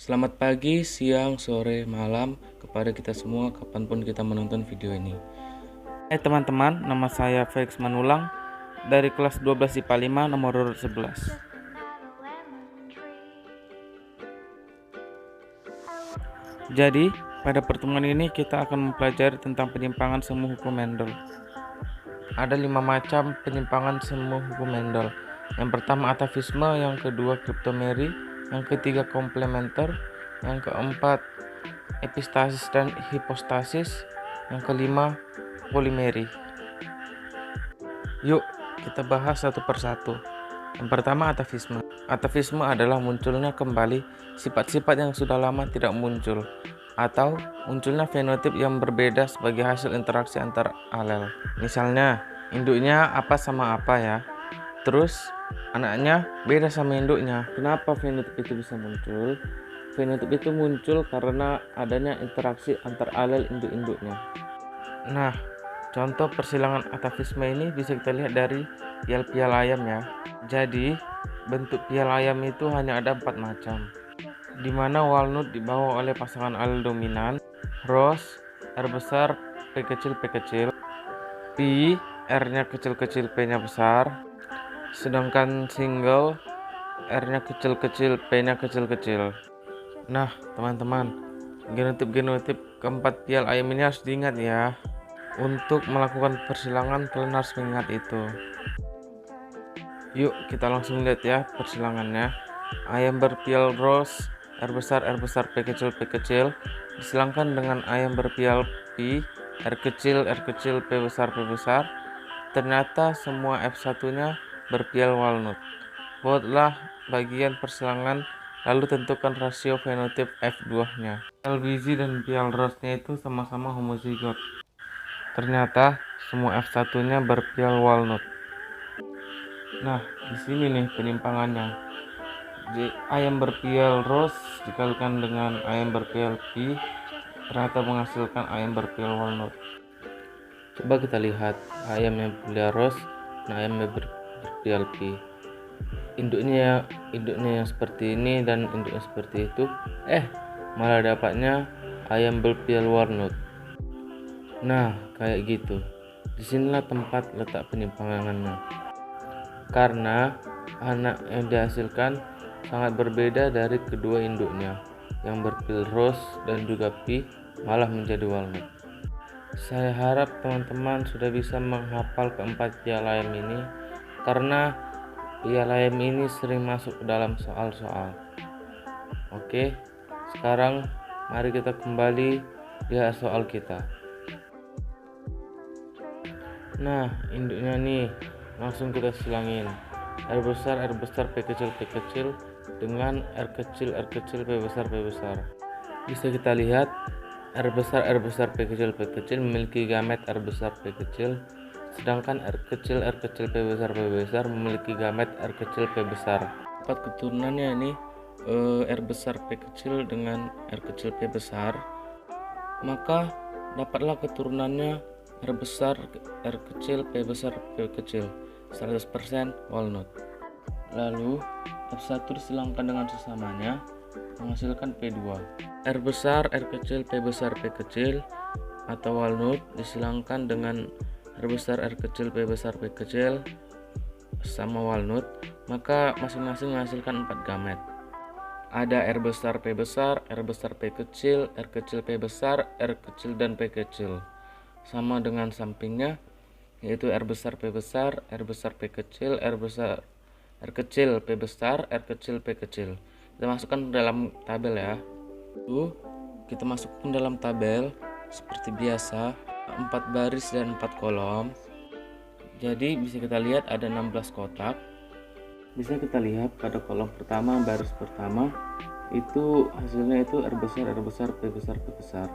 Selamat pagi, siang, sore, malam kepada kita semua kapanpun kita menonton video ini. Hai teman-teman, nama saya Felix Manulang dari kelas 12 IPA 5 nomor urut 11. Jadi, pada pertemuan ini kita akan mempelajari tentang penyimpangan semu hukum Mendel. Ada 5 macam penyimpangan semu hukum Mendel. Yang pertama atavisme, yang kedua kriptomeri, yang ketiga komplementer, yang keempat epistasis dan hipostasis, yang kelima polimeri. Yuk kita bahas satu persatu. Yang pertama atavisme. Atavisme adalah munculnya kembali sifat-sifat yang sudah lama tidak muncul, atau munculnya fenotip yang berbeda sebagai hasil interaksi antar alel. Misalnya, induknya apa sama apa ya. Terus anaknya beda sama induknya. Kenapa fenotip itu bisa muncul? Fenotip itu muncul karena adanya interaksi antar alel induk-induknya. Nah, contoh persilangan atavisme ini bisa kita lihat dari pial-pial ayam ya. Jadi, bentuk pial ayam itu hanya ada 4 macam, di mana walnut dibawa oleh pasangan alel dominan, rose, R besar, P kecil, P kecil, P, R-nya kecil-kecil, P-nya besar, sedangkan single, R-nya kecil-kecil, P-nya kecil-kecil. Nah, teman-teman, genotip-genotip keempat pial ayam ini harus diingat ya. Untuk melakukan persilangan, kalian harus mengingat itu. Yuk kita langsung lihat ya persilangannya. Ayam berpial rose, R besar, P kecil, disilangkan dengan ayam berpial P, R kecil, P besar. Ternyata semua F1-nya berpial walnut. Buatlah bagian persilangan, lalu tentukan rasio fenotip F2-nya. Pial biji dan pial rose-nya itu sama-sama homozigot. Ternyata semua F1-nya berpial walnut. Nah, di sini nih penyimpangannya. Ayam berpial rose dikalikan dengan ayam berpial P ternyata menghasilkan ayam berpial walnut. Coba kita lihat ayam yang berpial rose dan ayam yang berpial P. Induknya yang seperti ini dan induknya seperti itu. Malah dapatnya ayam berpial walnut. Nah, kayak gitu. Disinilah tempat letak penyimpangannya. Karena anak yang dihasilkan sangat berbeda dari kedua induknya, yang berpil rose dan juga P malah menjadi walnut. Saya harap teman-teman sudah bisa menghafal keempat pial ayam ini, karena pial ayam ini sering masuk ke dalam soal-soal. Oke, sekarang mari kita kembali lihat soal kita. Nah, induknya nih langsung kita silangin. R besar, P kecil dengan R kecil, P besar. Bisa kita lihat R besar, P kecil memiliki gamet R besar, P kecil, sedangkan R kecil, P besar memiliki gamet R kecil, P besar. Dapat keturunannya ini R besar, P kecil dengan R kecil, P besar, maka dapatlah keturunannya R besar, R kecil, P besar, P kecil 100% walnut. Lalu F1 disilangkan dengan sesamanya menghasilkan P2. R besar, R kecil, P besar, P kecil atau walnut disilangkan dengan R besar, R kecil, P besar, P kecil sama walnut, maka masing-masing menghasilkan 4 gamet. Ada R besar, P besar, R besar, P kecil, R kecil, P besar, R kecil dan P kecil. Sama dengan sampingnya, yaitu R besar, P besar, R besar, P kecil, R kecil, P besar, R kecil, P kecil. Kita masukkan dalam tabel ya. Kita masukkan dalam tabel seperti biasa, 4 baris dan 4 kolom. Jadi bisa kita lihat ada 16 kotak. Bisa kita lihat pada kolom pertama, baris pertama itu hasilnya itu R besar, P besar, P besar.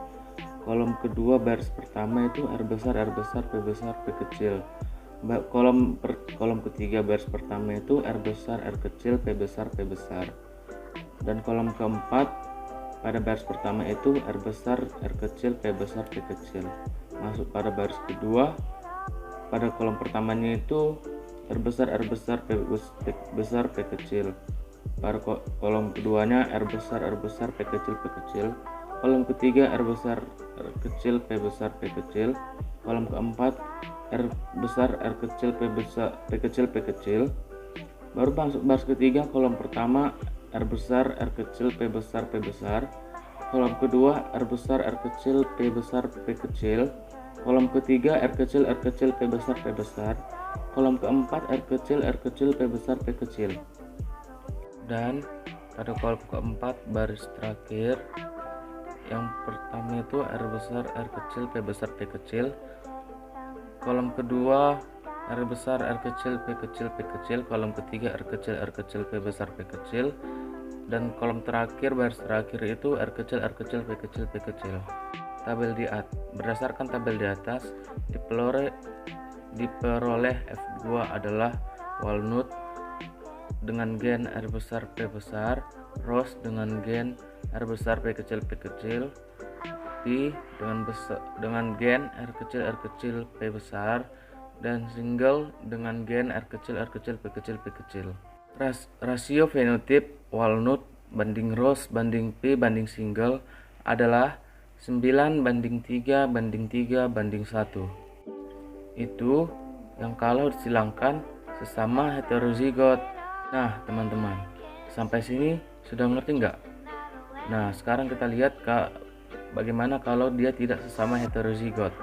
Kolom kedua baris pertama itu R besar, P besar, P kecil. Kolom ketiga baris pertama itu R besar, R kecil, P besar, P besar. Dan kolom keempat pada baris pertama itu R besar, R kecil, P besar, P kecil. Masuk pada baris kedua, pada kolom pertamanya itu R besar, P besar, P kecil. Pada kolom keduanya R besar P kecil. Kolom ketiga R besar R kecil P besar P kecil. Kolom keempat R besar R kecil P kecil. Baru masuk baris ketiga, kolom pertama R besar R kecil P besar. Kolom kedua R besar R kecil P besar P kecil. Kolom ketiga R kecil P besar. Kolom keempat R kecil P besar P kecil. Dan pada kolom keempat baris terakhir, yang pertama itu R besar R kecil P besar P kecil. Kolom kedua R besar R kecil P kecil. Kolom ketiga R kecil P besar P kecil. Dan kolom terakhir baris terakhir itu R kecil P kecil. Tabel berdasarkan tabel di atas diperoleh F2 adalah walnut dengan gen R besar P besar, rose dengan gen R besar P kecil, P dengan gen R kecil P besar, dan single dengan gen R kecil P kecil. Rasio fenotip walnut banding rose banding P banding single adalah 9:3:3:1. Itu yang kalau disilangkan sesama heterozigot. Nah teman-teman, sampai sini sudah ngerti nggak? Nah sekarang kita lihat bagaimana kalau dia tidak sesama heterozigot.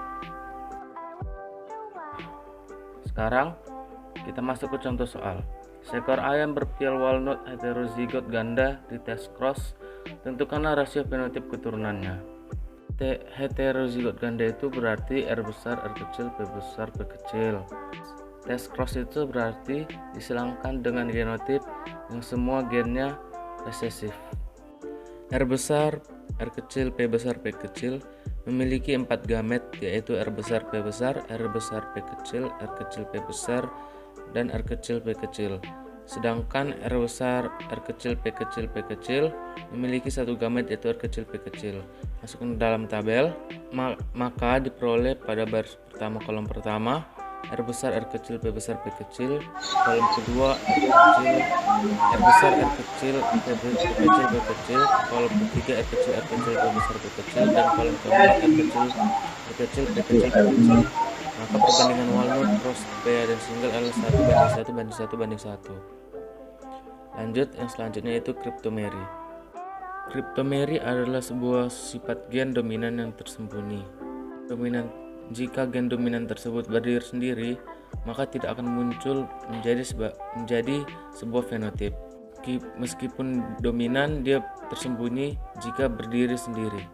Sekarang kita masuk ke contoh soal. Seekor ayam berpial walnut heterozigot ganda di tes cross. Tentukanlah rasio fenotip keturunannya. Heterozigot ganda itu berarti R besar R kecil P besar P kecil. Tes cross itu berarti disilangkan dengan genotip yang semua gennya resesif. R besar R kecil P besar P kecil memiliki 4 gamet, yaitu R besar P besar, R besar P kecil P besar, dan R kecil P kecil. Sedangkan R besar R kecil P kecil memiliki 1 gamet, yaitu R kecil P kecil. Masukkan ke dalam tabel, maka diperoleh pada baris pertama kolom pertama R besar R kecil P besar P kecil, kolom kedua R besar R kecil P kecil, kolom ketiga R kecil P besar P kecil, dan kolom keempat R kecil P kecil. Maka perbandingan walnut, rose, P dan single adalah 1:1:1:1. Lanjut, yang selanjutnya yaitu kriptomeri. Kriptomeri adalah sebuah sifat gen dominan yang tersembunyi. Jika gen dominan tersebut berdiri sendiri, maka tidak akan muncul menjadi sebuah fenotip. Meskipun dominan, dia tersembunyi jika berdiri sendiri.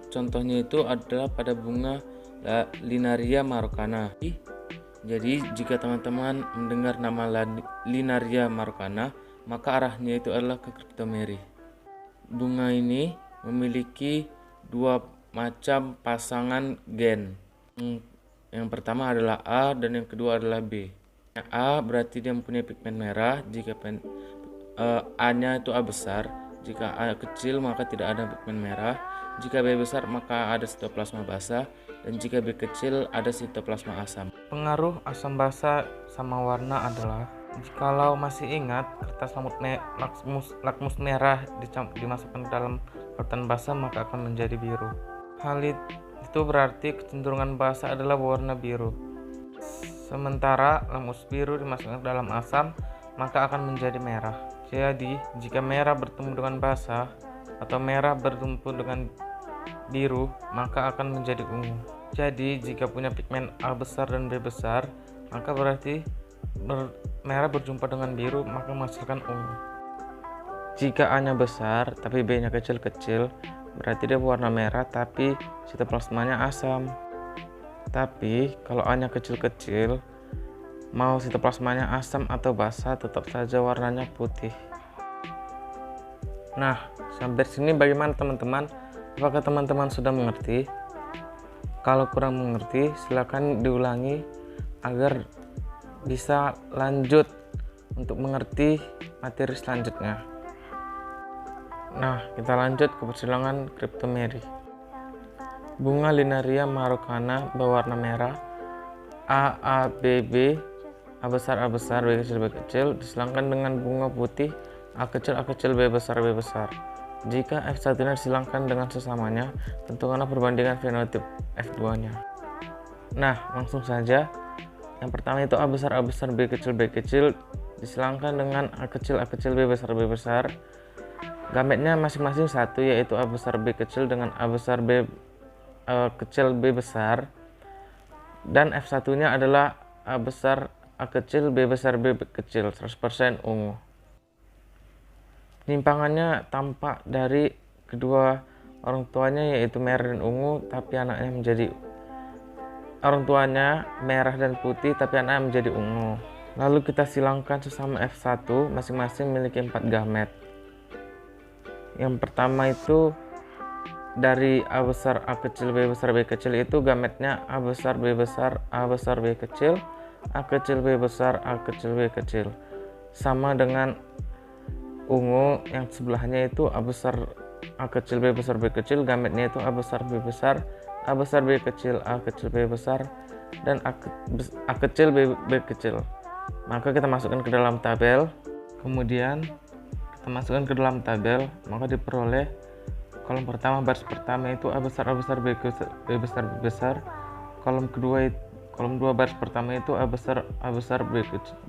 Contohnya itu adalah pada bunga Linaria marokana. Jadi jika teman-teman mendengar nama Linaria marokana, maka arahnya itu adalah ke kriptomeri. Bunga ini memiliki 2 macam pasangan gen. Yang pertama adalah A dan yang kedua adalah B. A berarti dia mempunyai pigmen merah. Jika A-nya itu A besar, jika A kecil maka tidak ada pigmen merah. Jika B besar maka ada sitoplasma basah, dan jika B kecil ada sitoplasma asam. Pengaruh asam basa sama warna adalah, jikalau masih ingat, kertas lakmus merah dimasukkan ke dalam larutan basah maka akan menjadi biru. Hal itu berarti kecenderungan basah adalah warna biru. Sementara lakmus biru dimasukkan ke dalam asam maka akan menjadi merah. Jadi jika merah bertemu dengan basah atau merah bertemu dengan biru maka akan menjadi ungu. Jadi jika punya pigmen A besar dan B besar, maka berarti merah berjumpa dengan biru maka menghasilkan ungu. Jika A-nya besar tapi B-nya kecil-kecil, berarti dia warna merah tapi sitoplasmanya asam. Tapi kalau A-nya kecil-kecil, mau sitoplasmanya asam atau basah tetap saja warnanya putih. Nah, sampai sini bagaimana teman-teman? Apakah teman-teman sudah mengerti? Kalau kurang mengerti, silakan diulangi agar bisa lanjut untuk mengerti materi selanjutnya. Nah, kita lanjut ke persilangan kriptomeri. Bunga Linaria marokana berwarna merah, A, B, B, A besar, B kecil, disilangkan dengan bunga putih A kecil, B besar, B besar. Jika F1-nya disilangkan dengan sesamanya, tentukanlah perbandingan fenotip F2-nya. Nah, langsung saja. Yang pertama itu A besar, B kecil, B kecil disilangkan dengan A kecil, B besar, B besar. Gametnya masing-masing satu, yaitu A besar, B kecil dengan A besar, B kecil, B besar. Dan F1-nya adalah A besar, A kecil, B besar, B kecil, 100% ungu. Penyimpangannya tampak dari kedua orang tuanya, yaitu merah dan ungu, tapi anaknya menjadi orang tuanya merah dan putih, tapi anaknya menjadi ungu. Lalu kita silangkan sesama F1, masing-masing memiliki 4 gamet. Yang pertama itu dari A besar, A kecil, B besar, B kecil itu gametnya A besar, B besar, A besar, B kecil, A kecil, B besar, A kecil, B kecil. Sama dengan ungu yang sebelahnya itu A besar, A kecil, B besar, B kecil, gametnya itu A besar, B besar, A besar, B kecil, A kecil, B besar, dan A kecil, B kecil. Maka kita masukkan ke dalam tabel. Kemudian kita masukkan ke dalam tabel, maka diperoleh kolom pertama, baris pertama itu A besar, B besar, B besar. Kolom kedua, kolom 2 baris pertama itu A besar, B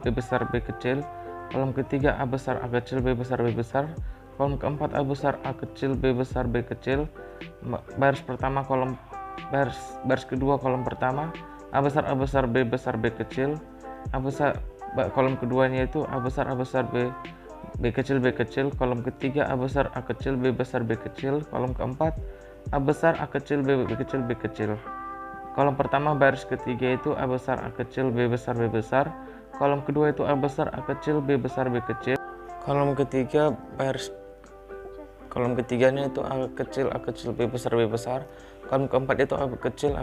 besar, B kecil. Kolom ketiga A besar, A kecil, B besar, B besar. Kolom keempat A besar, A kecil, B besar, B kecil. Baris pertama baris kedua kolom pertama A besar, B besar, B kecil. Kolom keduanya itu A besar, B kecil, B kecil. Kolom ketiga A besar, A kecil, B besar, B kecil. Kolom keempat A besar, A kecil, B kecil, B kecil. Kolom pertama baris ketiga itu A besar, A kecil, B besar, B besar. Kolom kedua itu A besar, A kecil, B besar, B kecil. Kolom ketiganya itu A kecil, B besar, B besar. Kolom keempat itu A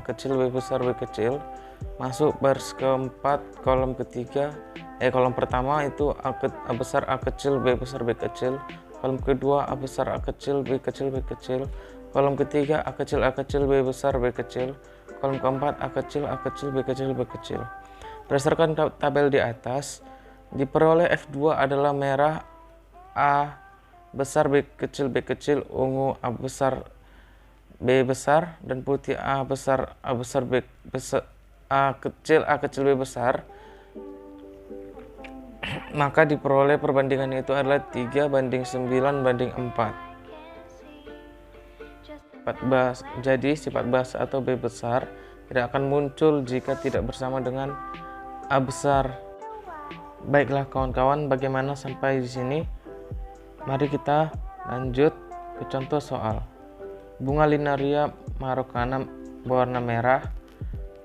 kecil, B besar, B kecil. Masuk baris keempat, kolom pertama itu A besar, A kecil, B besar, B kecil. Kolom kedua A besar, A kecil, B kecil, B kecil. Kolom ketiga A kecil, B besar, B kecil. Kolom keempat A kecil, B kecil, B kecil. Berdasarkan tabel di atas, diperoleh F2 adalah merah A besar, B kecil, ungu A besar, B besar, dan putih A besar, B besar, A kecil, B besar. Maka diperoleh perbandingannya itu adalah 3:9:4. Jadi sifat basa atau B besar tidak akan muncul jika tidak bersama dengan A besar. Baiklah kawan-kawan, bagaimana sampai di sini? Mari kita lanjut ke contoh soal. Bunga Linaria marokana berwarna merah.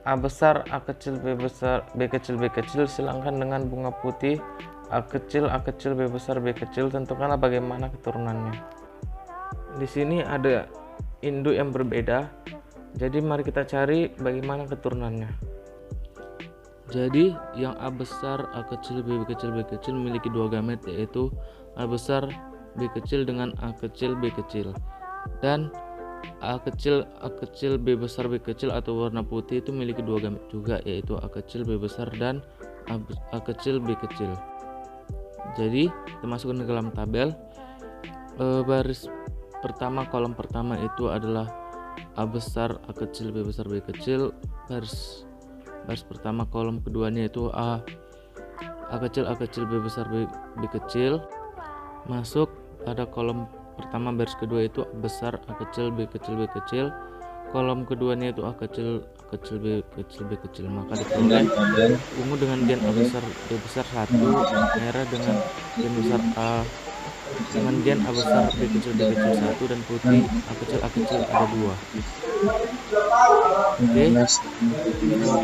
A besar, A kecil, B besar, B kecil, B kecil silangkan dengan bunga putih A kecil, B besar, B kecil. Tentukanlah bagaimana keturunannya. Di sini ada induk yang berbeda. Jadi mari kita cari bagaimana keturunannya. Jadi yang A besar, A kecil, B kecil, B kecil memiliki 2 gamet, yaitu A besar, B kecil dengan A kecil, B kecil. Dan A kecil, B besar, B kecil atau warna putih itu memiliki 2 gamet juga, yaitu A kecil, B besar dan A kecil, B kecil. Jadi kita masukkan ke dalam tabel. Baris pertama, kolom pertama itu adalah A besar, A kecil, B besar, B kecil. Baris pertama kolom keduanya itu A kecil, B besar, B kecil. Masuk pada kolom pertama baris kedua itu A besar, A kecil, B kecil, B kecil. Kolom keduanya itu A kecil, B kecil, B kecil. Maka diperoleh ungu dengan gen A besar, B besar 1, merah dengan gen besar A dengan gen A besar, B kecil, B kecil 1, dan putih A kecil ada 2. Oke,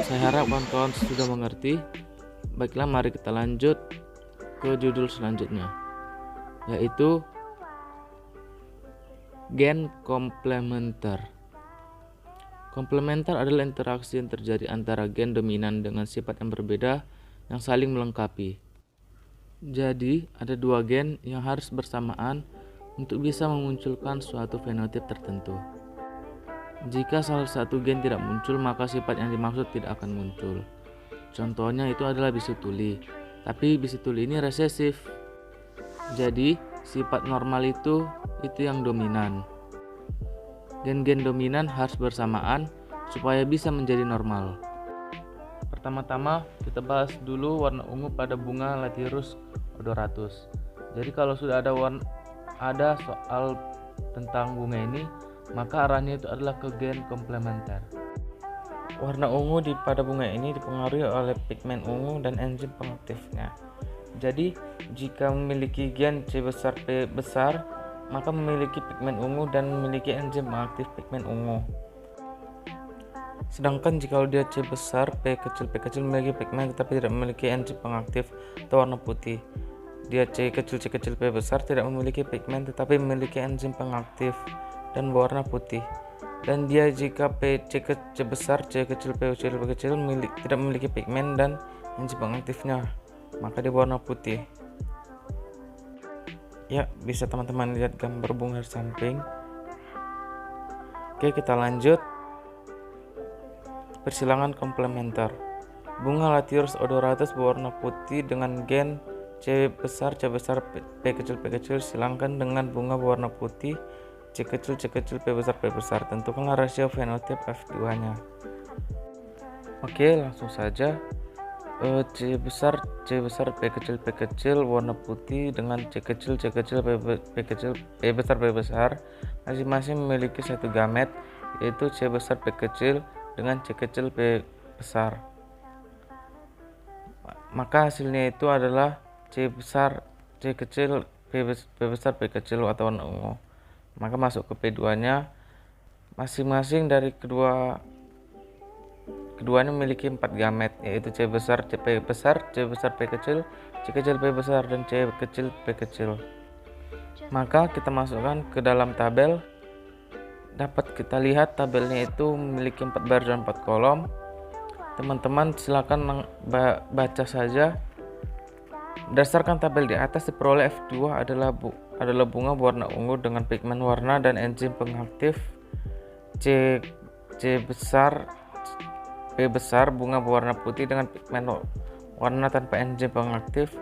saya harap kawan-kawan sudah mengerti. Baiklah, mari kita lanjut ke judul selanjutnya, yaitu gen komplementer. Komplementer adalah interaksi yang terjadi antara gen dominan dengan sifat yang berbeda yang saling melengkapi. Jadi, ada 2 gen yang harus bersamaan untuk bisa memunculkan suatu fenotip tertentu. Jika salah satu gen tidak muncul, maka sifat yang dimaksud tidak akan muncul. Contohnya itu adalah bisu tuli. Tapi bisu tuli ini resesif. Jadi sifat normal itu yang dominan. Gen-gen dominan harus bersamaan supaya bisa menjadi normal. Pertama-tama kita bahas dulu warna ungu pada bunga Lathyrus odoratus. Jadi kalau sudah ada soal tentang bunga ini, maka arahnya itu adalah ke gen komplementer. Warna ungu pada bunga ini dipengaruhi oleh pigmen ungu dan enzim pengaktifnya. Jadi jika memiliki gen C besar P besar, maka memiliki pigmen ungu dan memiliki enzim pengaktif pigmen ungu. Sedangkan jika dia C besar P kecil memiliki pigmen tetapi tidak memiliki enzim pengaktif atau warna putih. Dia C kecil P besar tidak memiliki pigmen tetapi memiliki enzim pengaktif dan berwarna putih. Dan dia jika C besar C kecil P kecil tidak memiliki pigmen dan enzim pengaktifnya, maka dia berwarna putih. Ya, bisa teman-teman lihat gambar bunga di samping. Oke, kita lanjut. Persilangan komplementer. Bunga Lathyrus odoratus berwarna putih dengan gen C besar P kecil silangkan dengan bunga berwarna putih C kecil P besar. Tentukanlah rasio fenotip F2-nya. Oke, langsung saja. C besar P kecil warna putih dengan C kecil P besar masing-masing memiliki satu gamet, yaitu C besar P kecil dengan C kecil P besar. Maka hasilnya itu adalah C kecil P besar P kecil atau warna ungu. Maka masuk ke P2-nya, masing-masing dari keduanya memiliki 4 gamet, yaitu C besar P besar, C besar P kecil P besar, dan C kecil P kecil. Maka kita masukkan ke dalam tabel. Dapat kita lihat tabelnya itu memiliki 4 baris dan 4 kolom. Teman-teman silakan baca saja. Berdasarkan tabel di atas diperoleh F2 adalah bunga berwarna ungu dengan pigmen warna dan enzim pengaktif. C besar P besar bunga berwarna putih dengan pigmen warna tanpa enzim pengaktif.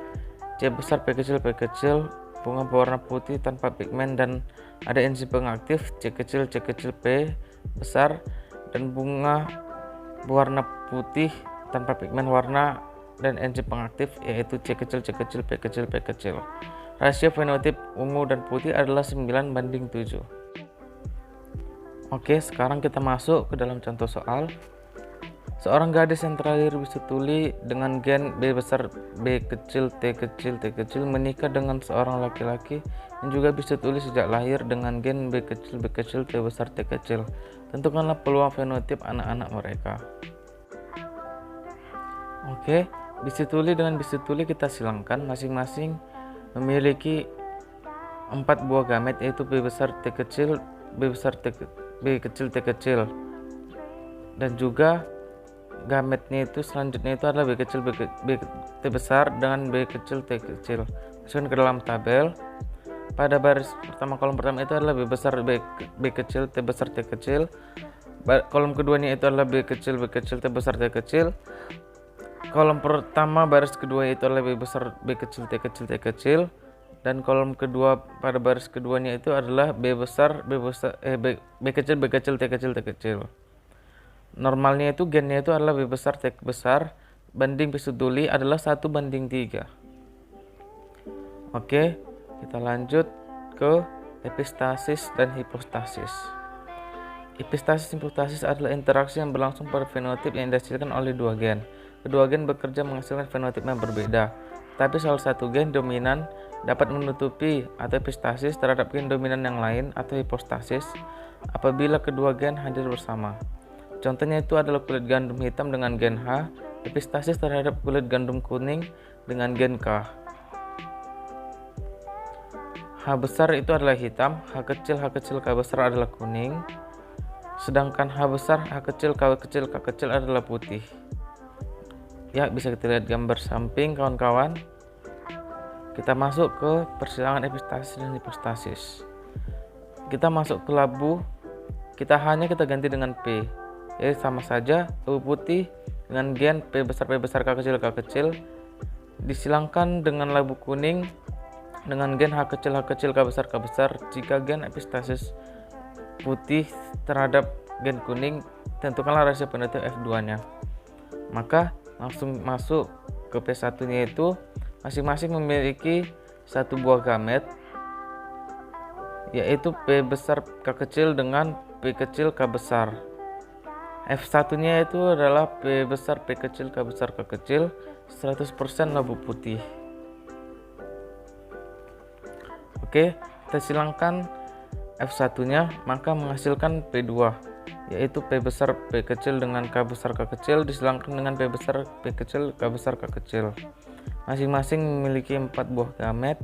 C besar P kecil bunga berwarna putih tanpa pigmen dan ada enzim pengaktif. C kecil P besar dan bunga berwarna putih tanpa pigmen warna dan enzim pengaktif, yaitu C kecil P kecil. Rasio fenotip ungu dan putih adalah 9:7. Oke, sekarang kita masuk ke dalam contoh soal. Seorang gadis yang terlahir bisa tuli dengan gen B besar B kecil T kecil menikah dengan seorang laki-laki yang juga bisa tuli sejak lahir dengan gen B kecil T besar T kecil. Tentukanlah peluang fenotip anak-anak mereka. Oke, bisi tuli dengan bisi tuli kita silangkan, masing-masing memiliki 4 buah gamet, yaitu B besar T kecil, B kecil T kecil, dan juga gametnya itu selanjutnya itu adalah B kecil T besar dengan B kecil T kecil. Masukkan ke dalam tabel. Pada baris pertama, kolom pertama itu adalah B besar B kecil T besar T kecil. Kolom keduanya itu adalah B kecil T besar T kecil. Kolom pertama baris kedua itu adalah B besar B kecil T kecil, dan kolom kedua pada baris keduanya itu adalah B kecil T kecil. Normalnya itu gennya itu adalah B besar T besar banding bisi tuli adalah 1:3. Oke, kita lanjut ke epistasis dan hipostasis. Epistasis adalah interaksi yang berlangsung pada fenotip yang dihasilkan oleh dua gen. Kedua gen bekerja menghasilkan fenotip yang berbeda, tapi salah satu gen dominan dapat menutupi atau epistasis terhadap gen dominan yang lain atau hipostasis apabila kedua gen hadir bersama. Contohnya itu adalah kulit gandum hitam dengan gen H, epistasis terhadap kulit gandum kuning dengan gen K. H besar itu adalah hitam, H kecil K besar adalah kuning, sedangkan H besar H kecil K kecil adalah putih. Ya, bisa kita lihat gambar samping kawan-kawan. Kita masuk ke persilangan epistasis dan hipostasis. Kita masuk ke labu, kita ganti dengan P. Jadi sama saja, labu putih dengan gen P besar K kecil disilangkan dengan labu kuning dengan gen H kecil K besar jika gen epistasis putih terhadap gen kuning, tentukanlah rasio penutup F2-nya. Maka langsung masuk ke P1-nya, yaitu masing-masing memiliki satu buah gamet, yaitu P besar K kecil dengan P kecil K besar. F1-nya itu adalah P besar P kecil K besar K kecil 100% labu putih. Oke, kita silangkan F1-nya, maka menghasilkan P2, yaitu P besar P kecil dengan K besar K kecil disilangkan dengan P besar P kecil K besar K kecil. Masing-masing memiliki 4 buah gamet.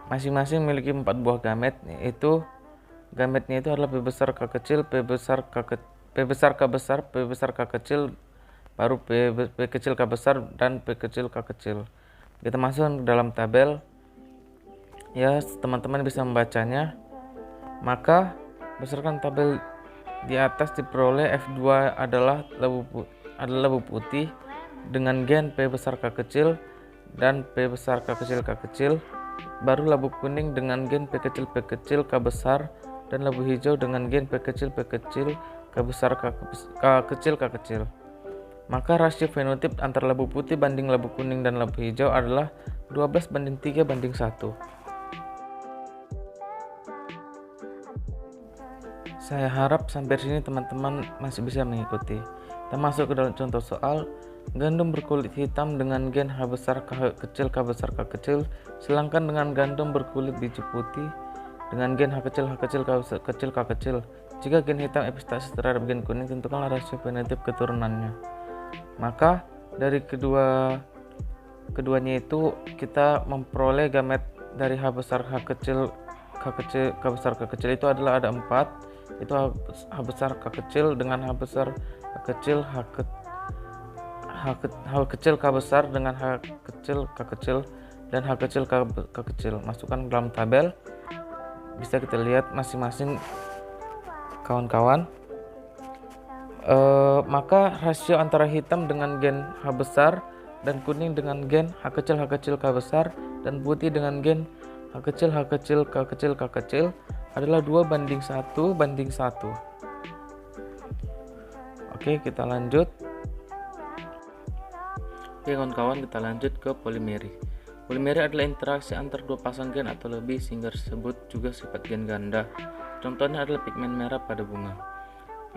Masing-masing memiliki 4 buah gamet, yaitu gametnya itu adalah P besar K kecil, P besar K besar, P besar K kecil, baru P kecil K besar, dan P kecil K kecil. Kita masuk ke dalam tabel, ya teman-teman bisa membacanya. Maka berdasarkan tabel di atas diperoleh F2 adalah labu putih dengan gen P besar K kecil dan P besar K kecil, baru labu kuning dengan gen P kecil K besar, dan labu hijau dengan gen P kecil K besar K kecil. Maka rasio fenotip antara labu putih banding labu kuning dan labu hijau adalah 12:3:1. Saya harap sampai sini teman-teman masih bisa mengikuti. Kita masuk ke dalam contoh soal. Gandum berkulit hitam dengan gen H besar K kecil K besar K kecil silangkan dengan gandum berkulit biji putih dengan gen H kecil K kecil. Jika gen hitam epistasis terhadap gen kuning, tentukanlah rasio fenotip keturunannya. Maka dari keduanya itu kita memperoleh gamet dari H besar K besar K kecil itu adalah ada 4, itu H besar K kecil dengan H besar K kecil, H kecil K besar dengan H kecil K kecil, dan H kecil K kecil. Masukkan ke dalam tabel, bisa kita lihat masing-masing kawan-kawan. Maka rasio antara hitam dengan gen H besar dan kuning dengan gen H kecil K besar dan putih dengan gen H kecil K kecil adalah 2:1:1. Oke, kita lanjut. Oke kawan-kawan, kita lanjut ke polimeri. Polimeri adalah interaksi antar dua pasang gen atau lebih sehingga disebut juga sifat gen ganda. Contohnya adalah pigmen merah pada bunga.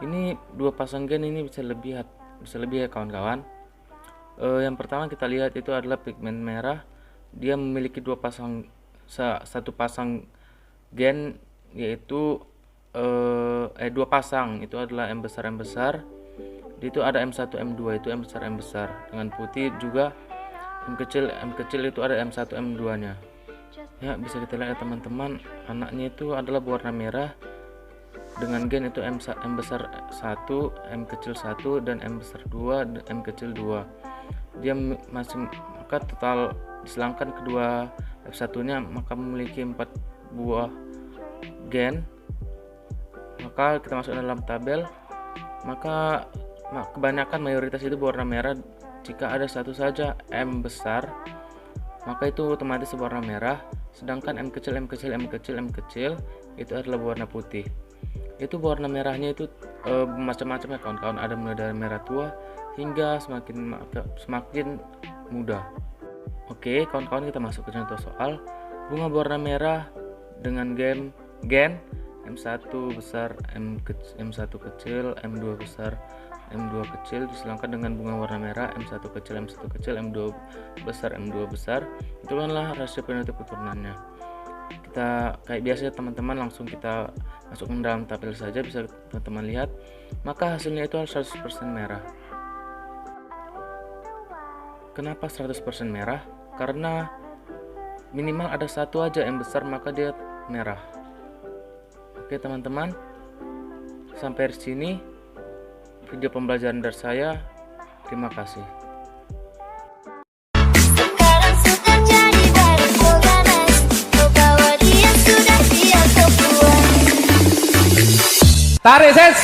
Ini dua pasang gen ini bisa lebih ya kawan-kawan. Yang pertama kita lihat itu adalah pigmen merah. Dia memiliki satu pasang gen, yaitu dua pasang, itu adalah M besar. Itu ada M1 M2, itu M besar. Dengan putih juga M kecil itu ada M1 M2 nya. Ya, bisa kita lihat ya teman-teman, anaknya itu adalah berwarna merah dengan gen itu M besar 1, M kecil 1, dan M besar 2, dan M kecil 2. Dia maka total disilangkan kedua F1-nya maka memiliki 4 buah gen. Maka kita masuk dalam tabel. Maka kebanyakan mayoritas itu berwarna merah. Jika ada satu saja M besar, maka itu otomatis berwarna merah. Sedangkan M kecil itu adalah berwarna putih. Itu warna merahnya itu macam-macam ya kawan-kawan, ada mulai dari merah tua hingga semakin muda. Oke kawan-kawan, kita masuk ke contoh soal. Bunga berwarna merah dengan gen M1 besar, M1 kecil, M2 besar, M2 kecil disilangkan dengan bunga warna merah M1 kecil, M2 besar, M2 besar. Itu kanlah rasio fenotip keturunannya. Kita kayak biasa teman-teman, langsung kita masukkan dalam tabel saja, bisa teman-teman lihat. Maka hasilnya itu harus 100% merah. Kenapa 100% merah? Karena minimal ada satu aja yang besar, maka dia merah. Oke teman-teman, sampai di sini video pembelajaran dari saya. Terima kasih. Tarik ses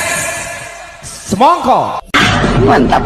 semongko. Mantap.